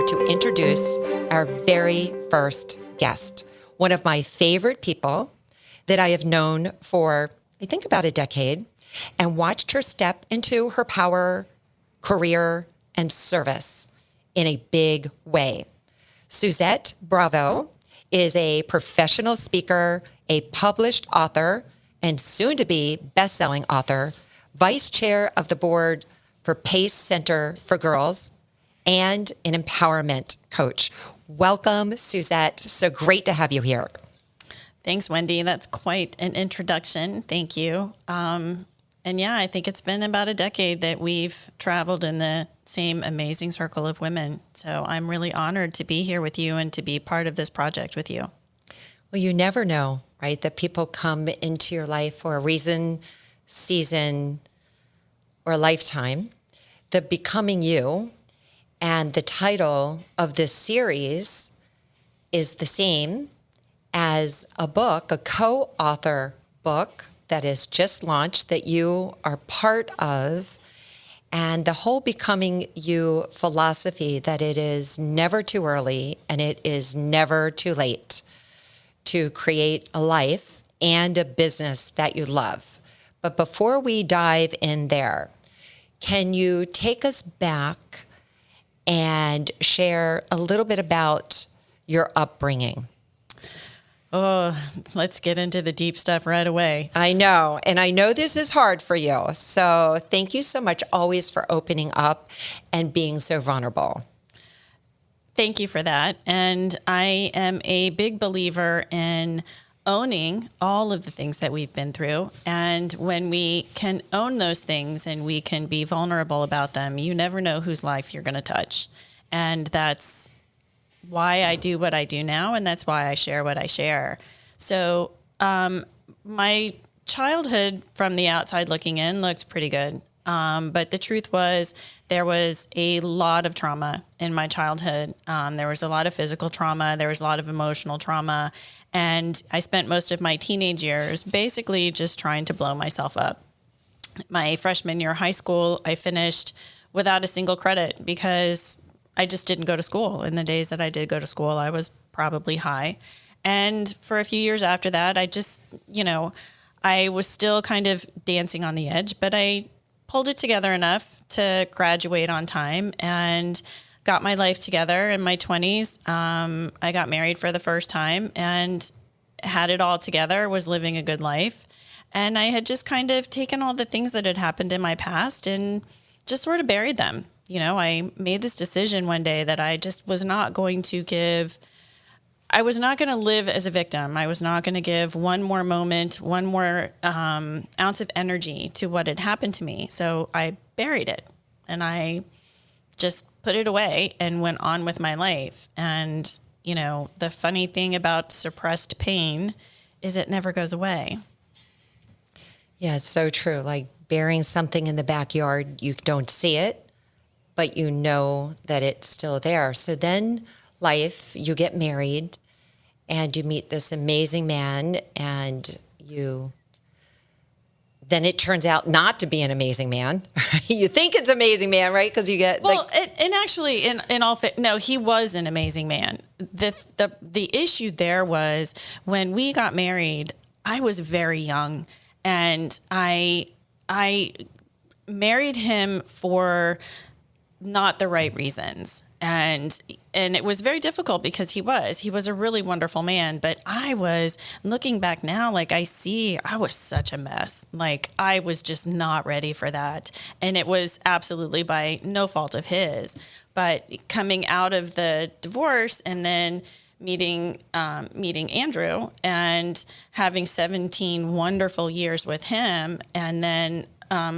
pleasure to introduce our very first guest, one of my favorite people that I have known for, I think, about a decade, and watched her step into her power, career, and service in a big way. Suzette Bravo is a professional speaker, a published author, and soon-to-be best-selling author, vice chair of the board for PACE Center for Girls, and an empowerment coach. Welcome, Suzette. So great to have you here. Thanks, Wendy. That's quite an introduction. Thank you. And yeah, I think it's been about a decade that we've traveled in the same amazing circle of women. So I'm really honored to be here with you and to be part of this project with you. Well, you never know, right? That people come into your life for a reason, season, or a lifetime. The Becoming You and the title of this series is the same as a book, a co-author book that is just launched that you are part of, and the whole Becoming You philosophy that it is never too early and it is never too late to create a life and a business that you love. But before we dive in there, can you take us back and share a little bit about your upbringing? Oh, let's get into the deep stuff right away. I know. And I know this is hard for you. So thank you so much always for opening up and being so vulnerable. Thank you for that. And I am a big believer in owning all of the things that we've been through. And when we can own those things and we can be vulnerable about them, you never know whose life you're going to touch. And that's why I do what I do now, and that's why I share what I share. So my childhood from the outside looking in looked pretty good. But the truth was there was a lot of trauma in my childhood. There was a lot of physical trauma. There was a lot of emotional trauma. And I spent most of my teenage years basically just trying to blow myself up. My freshman year of high school, I finished without a single credit because I just didn't go to school. In the days that I did go to school, I was probably high. And for a few years after that, I just, I was still kind of dancing on the edge, but I pulled it together enough to graduate on time and got my life together in my 20s. I got married for the first time and had it all together, was living a good life. And I had just kind of taken all the things that had happened in my past and just sort of buried them. I made this decision one day that I just was not going to live as a victim. I was not going to give one more moment, one more ounce of energy to what had happened to me. So I buried it and I just put it away and went on with my life. And, the funny thing about suppressed pain is it never goes away. Yeah, it's so true. Like burying something in the backyard, you don't see it, but you know that it's still there. So then you get married and you meet this amazing man and then it turns out not to be an amazing man. You think it's an amazing man, right? Because you get actually, no, he was an amazing man. The issue there was when we got married, I was very young and I married him for not the right reasons. And it was very difficult because he was a really wonderful man. But I was looking back now, I was such a mess. Like I was just not ready for that. And it was absolutely by no fault of his, but coming out of the divorce and then meeting Andrew and having 17 wonderful years with him. And then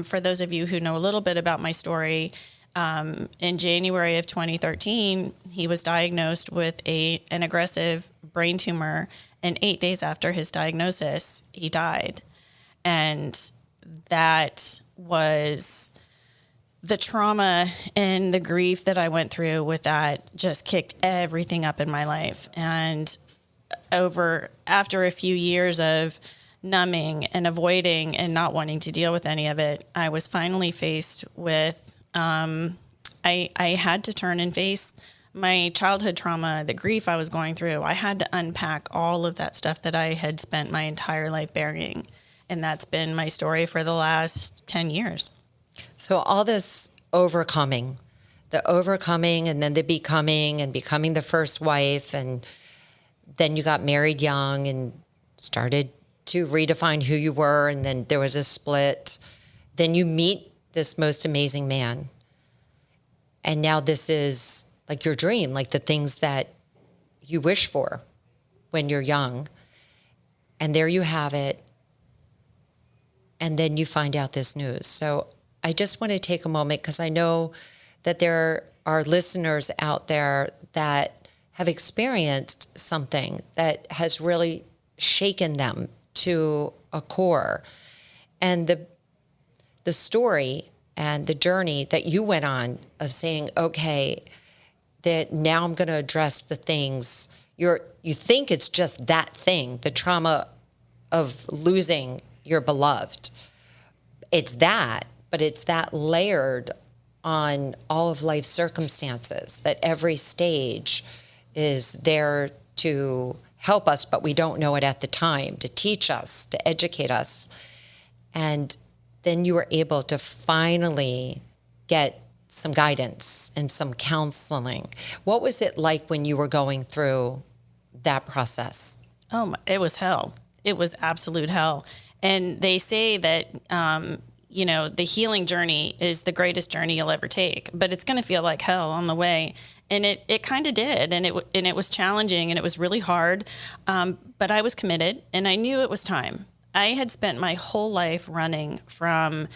for those of you who know a little bit about my story, in January of 2013, he was diagnosed with an aggressive brain tumor, and 8 days after his diagnosis, he died. And that was the trauma and the grief that I went through with that just kicked everything up in my life. And after a few years of numbing and avoiding and not wanting to deal with any of it, I was finally faced with I had to turn and face my childhood trauma, the grief I was going through, I had to unpack all of that stuff that I had spent my entire life burying. And that's been my story for the last 10 years. So all this overcoming, the overcoming and then the becoming and becoming the first wife, and then you got married young and started to redefine who you were, and then there was a split. Then you meet this most amazing man. And now this is like your dream, like the things that you wish for when you're young. And there you have it. And then you find out this news. So I just want to take a moment because I know that there are listeners out there that have experienced something that has really shaken them to a core. And the story and the journey that you went on of saying, okay, that now I'm going to address the things you think it's just that thing, the trauma of losing your beloved. It's that, but it's that layered on all of life's circumstances, that every stage is there to help us, but we don't know it at the time, to teach us, to educate us. And then you were able to finally get some guidance and some counseling. What was it like when you were going through that process? Oh, it was hell. It was absolute hell. And they say that, the healing journey is the greatest journey you'll ever take, but it's going to feel like hell on the way. And it kind of did. And it was challenging and it was really hard. But I was committed and I knew it was time. I had spent my whole life running from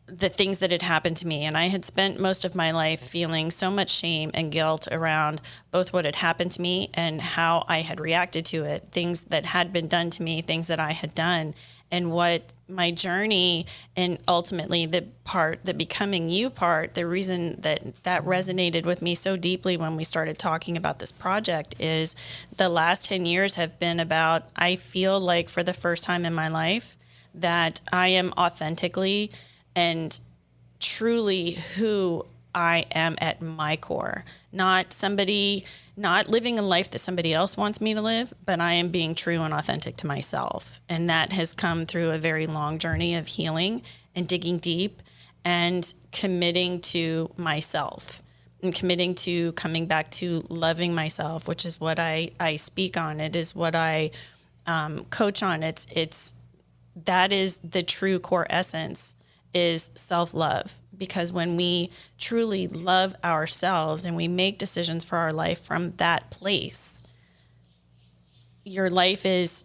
the things that had happened to me. And I had spent most of my life feeling so much shame and guilt around both what had happened to me and how I had reacted to it, things that had been done to me, things that I had done, and what my journey and ultimately the becoming you part, the reason that resonated with me so deeply when we started talking about this project is the last 10 years have been about, I feel like for the first time in my life, that I am authentically and truly who I am at my core, not living a life that somebody else wants me to live, but I am being true and authentic to myself. And that has come through a very long journey of healing and digging deep and committing to myself and committing to coming back to loving myself, which is what I speak on. It is what I coach on. That is the true core essence, is self-love. Because when we truly love ourselves and we make decisions for our life from that place, your life is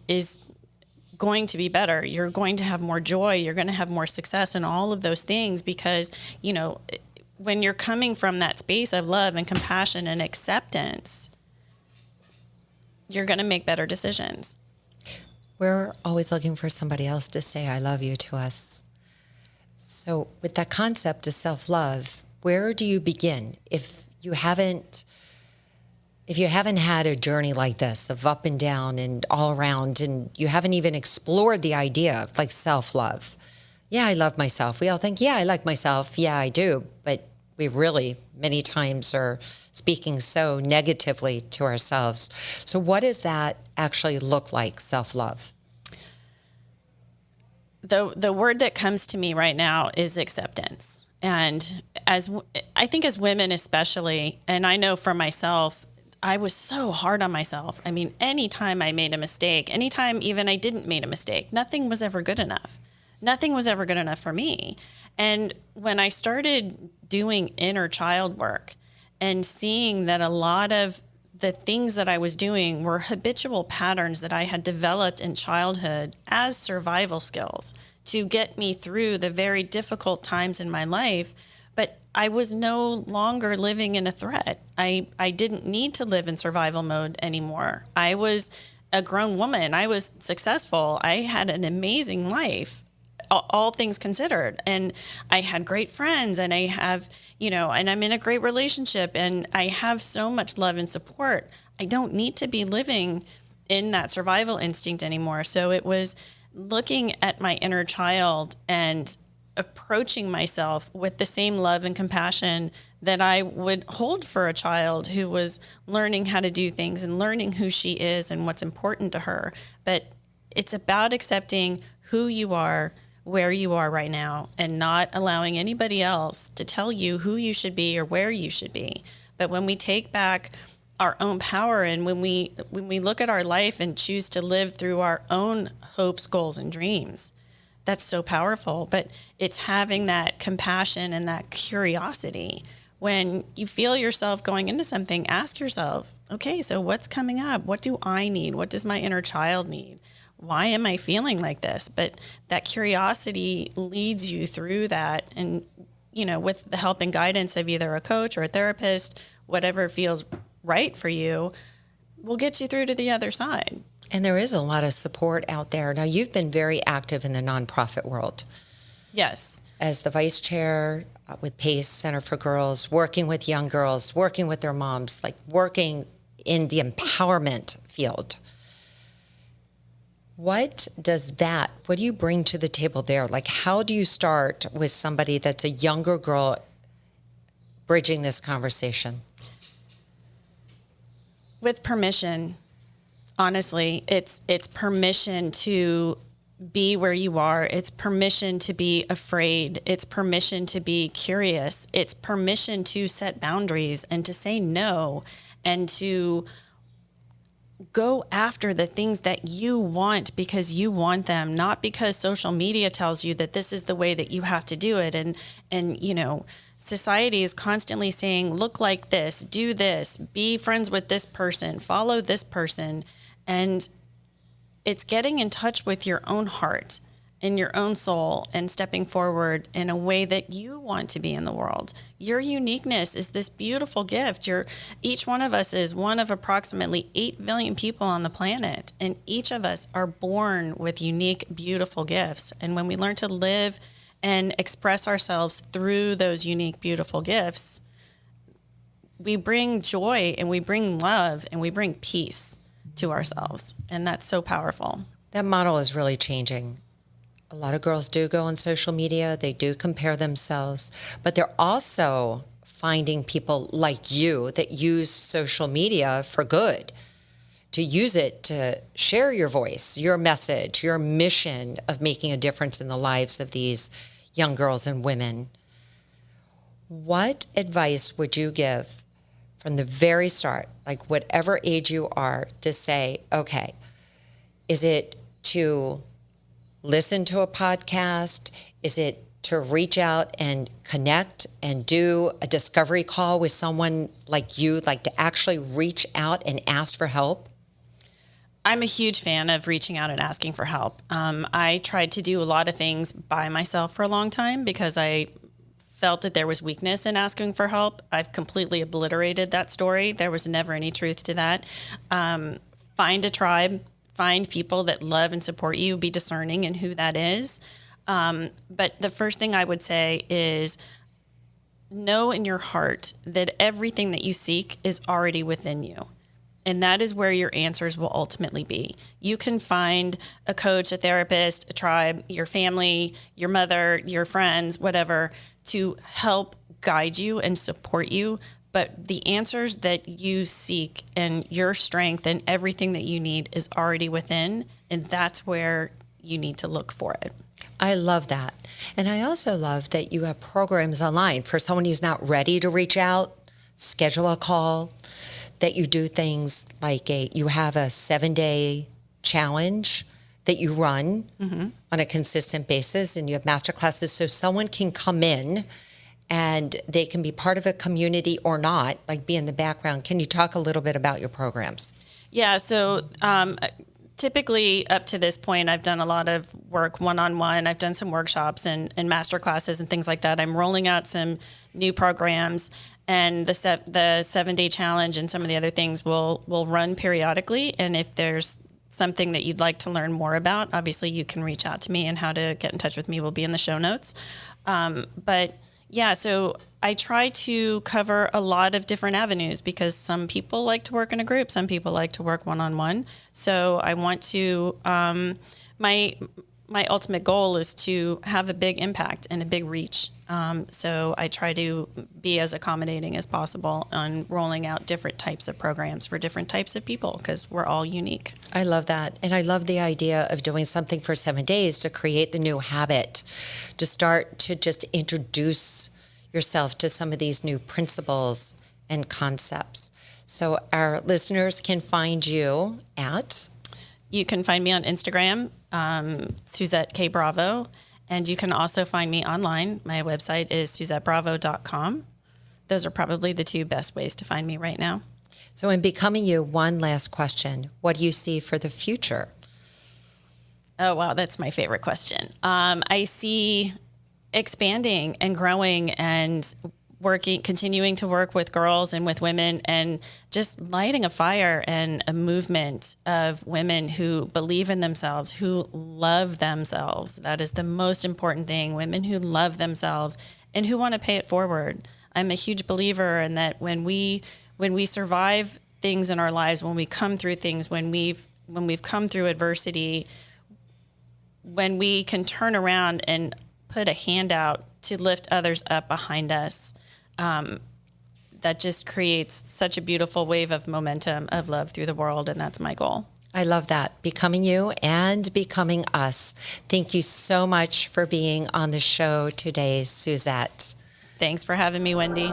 going to be better. You're going to have more joy. You're going to have more success and all of those things because, when you're coming from that space of love and compassion and acceptance, you're going to make better decisions. We're always looking for somebody else to say, I love you to us. So with that concept of self-love, where do you begin? If you haven't had a journey like this of up and down and all around, and you haven't even explored the idea of like self-love. Yeah, I love myself. We all think, yeah, I like myself. Yeah, I do. But we really many times are speaking so negatively to ourselves. So what does that actually look like, self-love? The word that comes to me right now is acceptance. And I think as women especially, and I know for myself, I was so hard on myself. I mean, anytime I made a mistake, anytime even I didn't make a mistake, nothing was ever good enough. Nothing was ever good enough for me. And when I started doing inner child work and seeing that a lot of the things that I was doing were habitual patterns that I had developed in childhood as survival skills to get me through the very difficult times in my life. But I was no longer living in a threat. I didn't need to live in survival mode anymore. I was a grown woman. I was successful. I had an amazing life, all things considered. And I had great friends and I have, and I'm in a great relationship and I have so much love and support. I don't need to be living in that survival instinct anymore. So it was looking at my inner child and approaching myself with the same love and compassion that I would hold for a child who was learning how to do things and learning who she is and what's important to her. But it's about accepting who you are, where you are right now, and not allowing anybody else to tell you who you should be or where you should be. But when we take back our own power, and when we look at our life and choose to live through our own hopes, goals, and dreams, that's so powerful. But it's having that compassion and that curiosity. When you feel yourself going into something, ask yourself, okay, so what's coming up? What do I need? What does my inner child need? Why am I feeling like this? But that curiosity leads you through that. And, with the help and guidance of either a coach or a therapist, whatever feels right for you, will get you through to the other side. And there is a lot of support out there. Now, you've been very active in the nonprofit world. Yes. As the vice chair with PACE Center for Girls, working with young girls, working with their moms, like working in the empowerment field. What do you bring to the table there? Like, how do you start with somebody that's a younger girl bridging this conversation? With permission. Honestly, it's permission to be where you are. It's permission to be afraid. It's permission to be curious. It's permission to set boundaries and to say no and to go after the things that you want because you want them, not because social media tells you that this is the way that you have to do it. And society is constantly saying, look like this, do this, be friends with this person, follow this person. And it's getting in touch with your own heart and your own soul and stepping forward in a way that you want to be in the world. Your uniqueness is this beautiful gift. Each one of us is one of approximately 8 billion people on the planet, and each of us are born with unique, beautiful gifts. And when we learn to live and express ourselves through those unique, beautiful gifts, we bring joy and we bring love and we bring peace to ourselves. And that's so powerful. That model is really changing. A lot of girls do go on social media. They do compare themselves, but they're also finding people like you that use social media for good, to use it to share your voice, your message, your mission of making a difference in the lives of these young girls and women. What advice would you give from the very start, like whatever age you are, to say, okay, is it to listen to a podcast? Is it to reach out and connect and do a discovery call with someone like you, like to actually reach out and ask for help? I'm a huge fan of reaching out and asking for help. I tried to do a lot of things by myself for a long time because I felt that there was weakness in asking for help. I've completely obliterated that story. There was never any truth to that. Find a tribe. Find people that love and support you. Be discerning in who that is. But the first thing I would say is know in your heart that everything that you seek is already within you. And that is where your answers will ultimately be. You can find a coach, a therapist, a tribe, your family, your mother, your friends, whatever, to help guide you and support you. But the answers that you seek and your strength and everything that you need is already within, and that's where you need to look for it. I love that. And I also love that you have programs online for someone who's not ready to reach out, schedule a call, that you do things like you have a 7-day challenge that you run on a consistent basis, and you have master classes so someone can come in and they can be part of a community or not, like be in the background. Can you talk a little bit about your programs? Yeah, so typically up to this point, I've done a lot of work one-on-one. I've done some workshops and master classes and things like that. I'm rolling out some new programs, and the 7-day challenge and some of the other things will run periodically. And if there's something that you'd like to learn more about, obviously you can reach out to me, and how to get in touch with me will be in the show notes. But yeah, so I try to cover a lot of different avenues because some people like to work in a group, some people like to work one-on-one. So I want to, my ultimate goal is to have a big impact and a big reach. So I try to be as accommodating as possible on rolling out different types of programs for different types of people, because we're all unique. I love that. And I love the idea of doing something for 7 days to create the new habit, to start to just introduce yourself to some of these new principles and concepts. So our listeners can find you at? You can find me on Instagram, Suzette K. Bravo. And you can also find me online. My website is SuzetteBravo.com. Those are probably the two best ways to find me right now. So in becoming you, one last question. What do you see for the future? Oh, wow. That's my favorite question. I see expanding and growing and continuing to work with girls and with women, and just lighting a fire and a movement of women who believe in themselves, who love themselves. That is the most important thing. Women who love themselves and who want to pay it forward. I'm a huge believer in that when we survive things in our lives, when we come through things, when we've come through adversity, when we can turn around and put a hand out to lift others up behind us, that just creates such a beautiful wave of momentum of love through the world. And that's my goal. I love that. Becoming you and becoming us. Thank you so much for being on the show today, Suzette. Thanks for having me, Wendy.